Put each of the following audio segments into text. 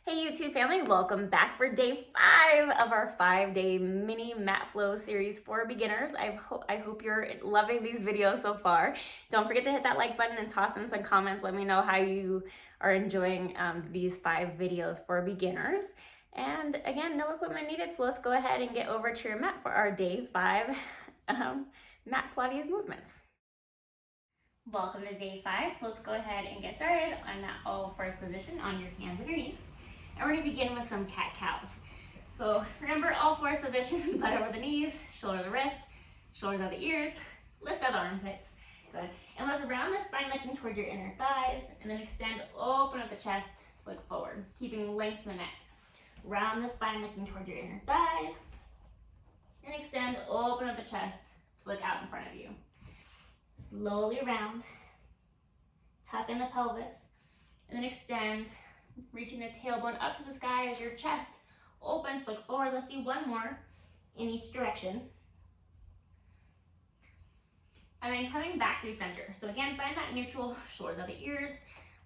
Hey YouTube family, welcome back for day 5 of our 5-day mini mat flow series for beginners. I hope you're loving these videos so far. Don't forget to hit that like button and toss in some comments. Let me know how you are enjoying these 5 videos for beginners. And again, no equipment needed, so let's go ahead and get over to your mat for our day 5 mat Pilates movements. Welcome to day 5, so let's go ahead and get started on that all fours position on your hands and your knees. And we're going to begin with some cat-cows. So remember, all fours position, butt over the knees, shoulder the wrist, shoulders out the ears, lift out the armpits. Good. And let's round the spine looking toward your inner thighs, and then extend, open up the chest to look forward, keeping length in the neck. Round the spine looking toward your inner thighs, and extend, open up the chest to look out in front of you. Slowly round, tuck in the pelvis, and then extend, reaching the tailbone up to the sky as your chest opens, look forward. Let's do one more in each direction. And then coming back through center. So again, find that neutral, shoulders out the ears,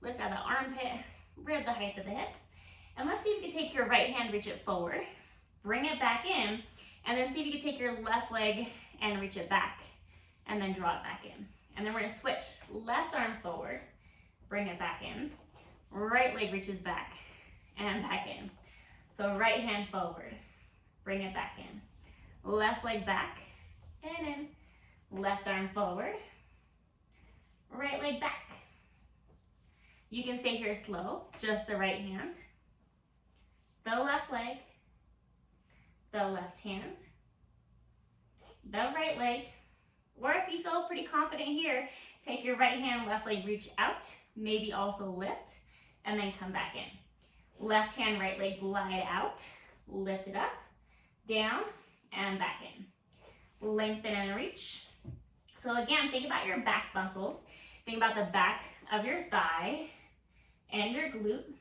lift out the armpit, rib the height of the hip. And let's see if you can take your right hand, reach it forward, bring it back in, and then see if you can take your left leg and reach it back, and then draw it back in. And then we're gonna switch, left arm forward, bring it back in, right leg reaches back and back in. So right hand forward, bring it back in. Left leg back and in. Left arm forward, right leg back. You can stay here slow, just the right hand, the left leg, the left hand, the right leg, or if you feel pretty confident here, take your right hand, left leg, reach out, maybe also lift, and then come back in. Left hand, right leg, glide out, lift it up, down, and back in. Lengthen and reach. So again, think about your back muscles. Think about the back of your thigh and your glute.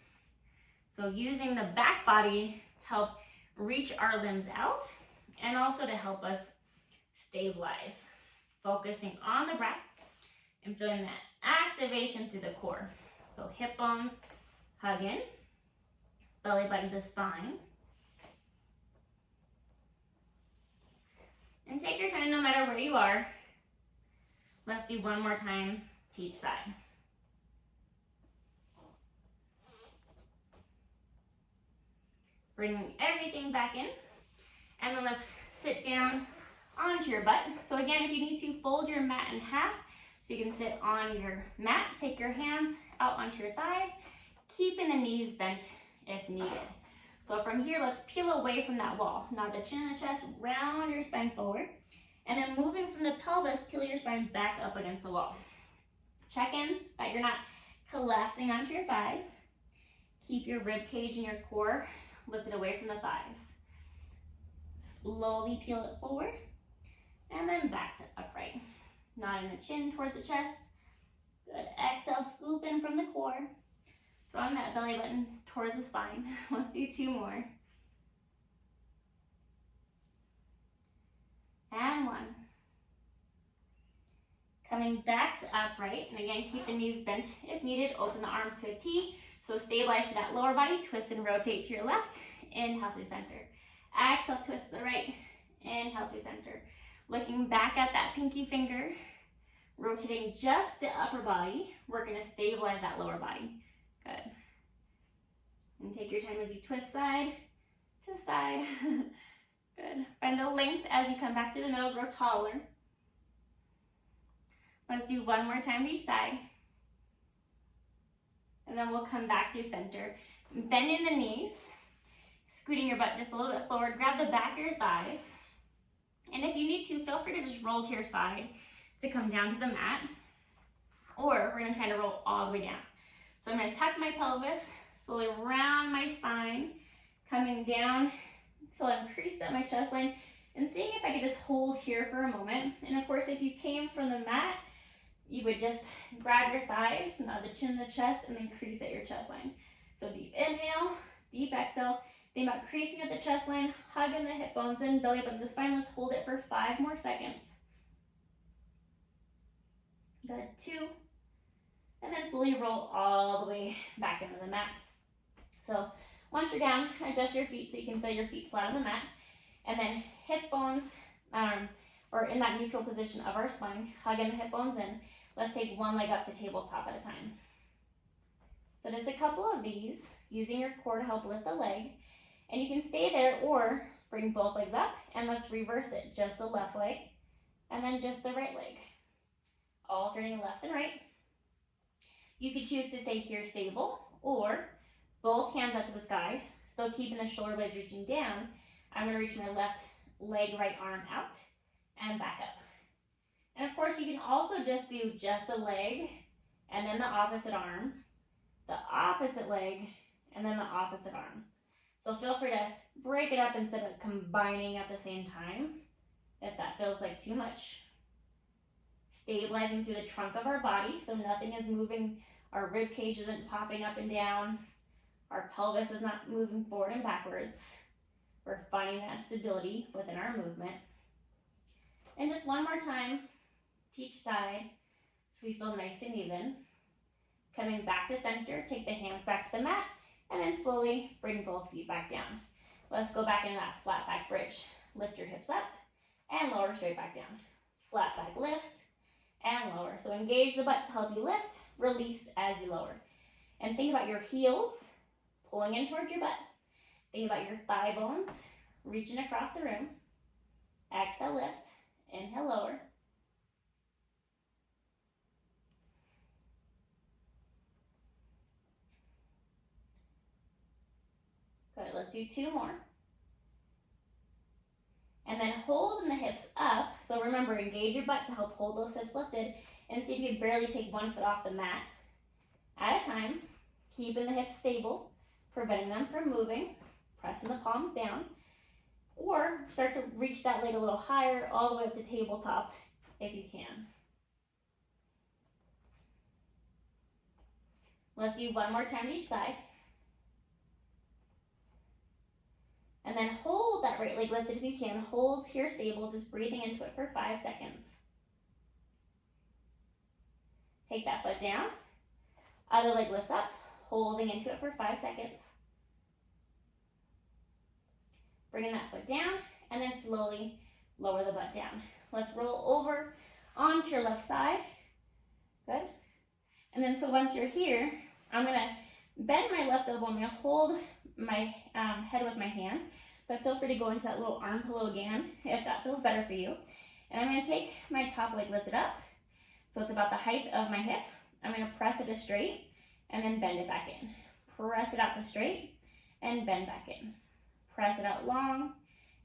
So using the back body to help reach our limbs out and also to help us stabilize. Focusing on the breath and feeling that activation through the core. So hip bones hug in, belly button to spine. And take your time no matter where you are. Let's do one more time to each side. Bring everything back in. And then let's sit down onto your butt. So again, if you need to, fold your mat in half so you can sit on your mat. Take your hands out onto your thighs, keeping the knees bent if needed. So from here, let's peel away from that wall. Now the chin and the chest, round your spine forward. And then moving from the pelvis, peel your spine back up against the wall. Check in that you're not collapsing onto your thighs. Keep your rib cage and your core lifted away from the thighs. Slowly peel it forward and then back to upright. Nodding the chin towards the chest. Good. Exhale, scoop in from the core. Drawing that belly button towards the spine. Let's do 2 more. And 1. Coming back to upright. And again, keep the knees bent if needed. Open the arms to a T. So stabilize to that lower body. Twist and rotate to your left. Inhale through center. Exhale, twist to the right. Inhale through center. Looking back at that pinky finger. Rotating just the upper body. We're going to stabilize that lower body. Good. And take your time as you twist side to side. Good. Find the length as you come back to the middle. Grow taller. Let's do one more time to each side. And then we'll come back through center. Bending the knees. Scooting your butt just a little bit forward. Grab the back of your thighs. And if you need to, feel free to just roll to your side to come down to the mat. Or we're going to try to roll all the way down. So I'm going to tuck my pelvis, slowly round my spine, coming down until I'm creased at my chest line, and seeing if I could just hold here for a moment. And of course, if you came from the mat, you would just grab your thighs, nod the chin to the chest, and then crease at your chest line. So deep inhale, deep exhale. Think about creasing at the chest line, hugging the hip bones in, belly button to the spine. Let's hold it for 5 more seconds. Good. 2. And then slowly roll all the way back down to the mat. So Once you're down, adjust your feet so you can feel your feet flat on the mat. And then hip bones, or in that neutral position of our spine, hugging the hip bones in. Let's take one leg up to tabletop at a time. So just a couple of these, using your core to help lift the leg. And you can stay there or bring both legs up, and let's reverse it. Just the left leg, and then just the right leg. Alternating left and right. You could choose to stay here stable, or both hands up to the sky, still keeping the shoulder blades reaching down. I'm gonna reach my left leg, right arm out, and back up. And of course, you can also just do just a leg, and then the opposite arm, the opposite leg, and then the opposite arm. So feel free to break it up instead of combining at the same time, if that feels like too much. Stabilizing through the trunk of our body, so nothing is moving. Our rib cage isn't popping up and down. Our pelvis is not moving forward and backwards. We're finding that stability within our movement. And just one more time to each side, so we feel nice and even. Coming back to center, take the hands back to the mat, and then slowly bring both feet back down. Let's go back into that flat back bridge. Lift your hips up and lower straight back down. Flat back lift and lower. So engage the butt to help you lift, release as you lower. And think about your heels pulling in towards your butt. Think about your thigh bones reaching across the room. Exhale, lift. Inhale, lower. Good, let's do two more. And then holding the hips up. So remember, engage your butt to help hold those hips lifted, and see if you can barely take one foot off the mat at a time, keeping the hips stable, preventing them from moving, pressing the palms down, or start to reach that leg a little higher, all the way up to tabletop if you can. Let's do one more time to each side. And then hold that right leg lifted if you can. Hold here stable, just breathing into it for 5 seconds. Take that foot down. Other leg lifts up, holding into it for 5 seconds. Bringing that foot down, and then slowly lower the butt down. Let's roll over onto your left side. Good. And then so once you're here, I'm gonna bend my left elbow. I'm gonna hold my head with my hand, but feel free to go into that little arm pillow again if that feels better for you. And I'm gonna take my top leg lifted up, so it's about the height of my hip. I'm gonna press it to straight and then bend it back in. Press it out to straight and bend back in. Press it out long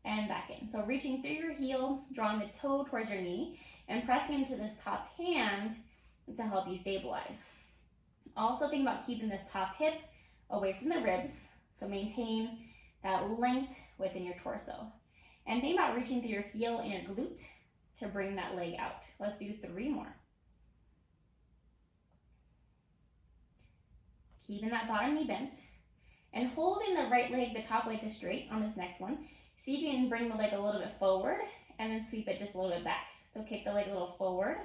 and back in. So reaching through your heel, drawing the toe towards your knee, and pressing into this top hand to help you stabilize. Also think about keeping this top hip away from the ribs, so maintain that length within your torso. And think about reaching through your heel and your glute to bring that leg out. Let's do 3 more. Keeping that bottom knee bent. And holding the right leg, the top leg, to straight on this next one. See if you can bring the leg a little bit forward and then sweep it just a little bit back. So kick the leg a little forward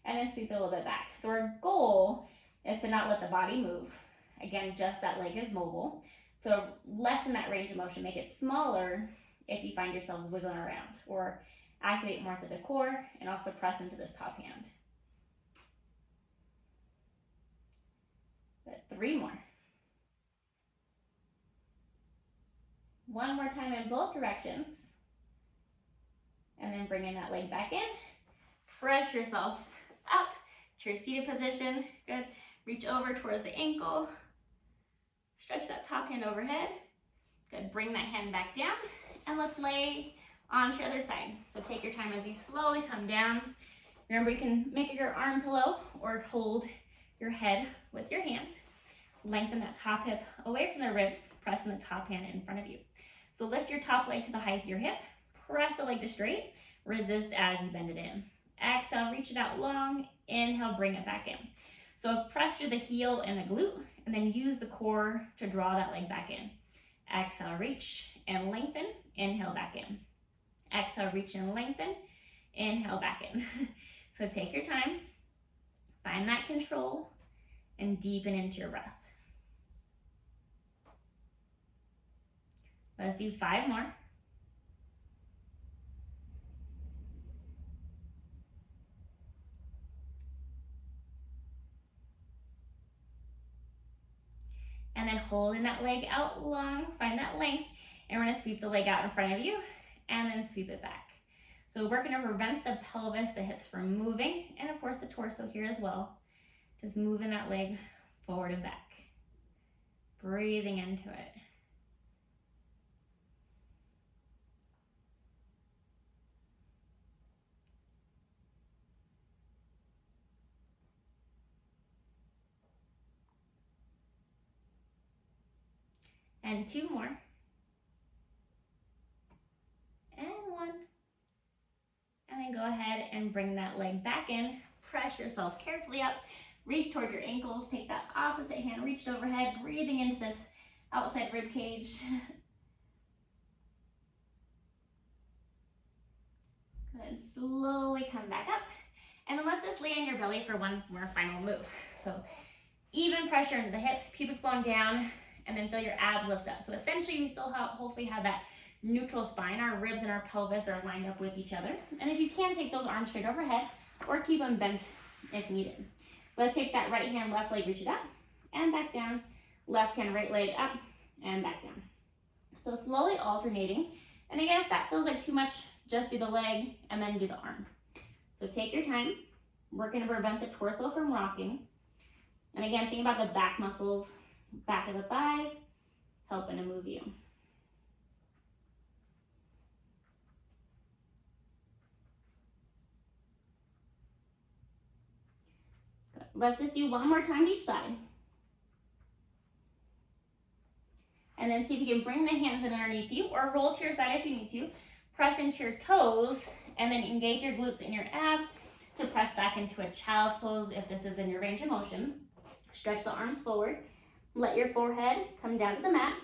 and then sweep it a little bit back. So our goal is to not let the body move. Again, just that leg is mobile. So lessen that range of motion, make it smaller if you find yourself wiggling around, or activate more through the core and also press into this top hand. But 3 more. One more time in both directions. And then bringing that leg back in. Press yourself up to your seated position. Good. Reach over towards the ankle. Stretch that top hand overhead. Good. Bring that hand back down. And let's lay onto the other side. So take your time as you slowly come down. Remember, you can make it your arm pillow or hold your head with your hand. Lengthen that top hip away from the ribs, pressing the top hand in front of you. So lift your top leg to the height of your hip. Press the leg to straight. Resist as you bend it in. Exhale, reach it out long. Inhale, bring it back in. So press through the heel and the glute, and then use the core to draw that leg back in. Exhale, reach and lengthen. Inhale, back in. Exhale, reach and lengthen. Inhale, back in. So take your time. Find that control and deepen into your breath. Let's do 5 more. And then holding that leg out long, find that length, and we're gonna sweep the leg out in front of you and then sweep it back. So we're gonna prevent the pelvis, the hips from moving, and of course the torso here as well. Just moving that leg forward and back. Breathing into it. And 2 more. And 1. And then go ahead and bring that leg back in. Press yourself carefully up. Reach toward your ankles. Take that opposite hand reached overhead, breathing into this outside rib cage. Go ahead and slowly come back up. And then let's just lay on your belly for one more final move. So even pressure into the hips, pubic bone down, and then feel your abs lift up. So essentially we still hopefully have that neutral spine. Our ribs and our pelvis are lined up with each other. And if you can, take those arms straight overhead or keep them bent if needed. Let's take that right hand, left leg, reach it up and back down. Left hand, right leg up and back down. So slowly alternating. And again, if that feels like too much, just do the leg and then do the arm. So take your time. We're going to prevent the torso from rocking. And again, think about the back muscles, back of the thighs, helping to move you. Good. Let's just do one more time each side. And then see if you can bring the hands in underneath you or roll to your side if you need to. Press into your toes and then engage your glutes and your abs to press back into a child's pose if this is in your range of motion. Stretch the arms forward. Let your forehead come down to the mat.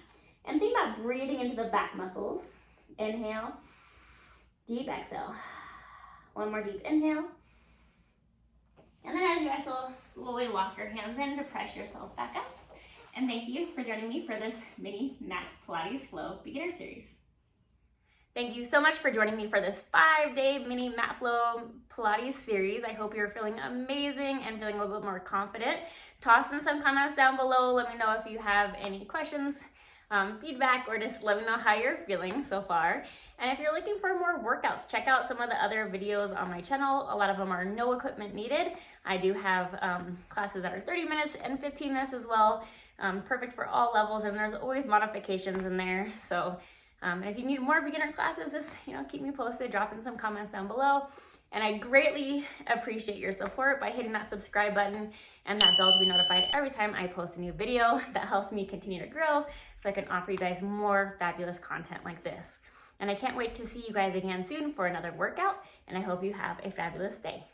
And think about breathing into the back muscles. Inhale. Deep exhale. One more deep inhale. And then as you exhale, slowly walk your hands in to press yourself back up. And thank you for joining me for this mini mat Pilates Flow beginner series. Thank you so much for joining me for this 5-day mini mat flow Pilates series. I hope you're feeling amazing and feeling a little bit more confident. Toss in some comments down below. Let me know if you have any questions, feedback, or just let me know how you're feeling so far. And if you're looking for more workouts, check out some of the other videos on my channel. A lot of them are no equipment needed. I do have classes that are 30 minutes and 15 minutes as well. Perfect for all levels, and there's always modifications in there. So if you need more beginner classes, just keep me posted, drop in some comments down below. And I greatly appreciate your support by hitting that subscribe button and that bell to be notified every time I post a new video. That helps me continue to grow so I can offer you guys more fabulous content like this. And I can't wait to see you guys again soon for another workout, and I hope you have a fabulous day.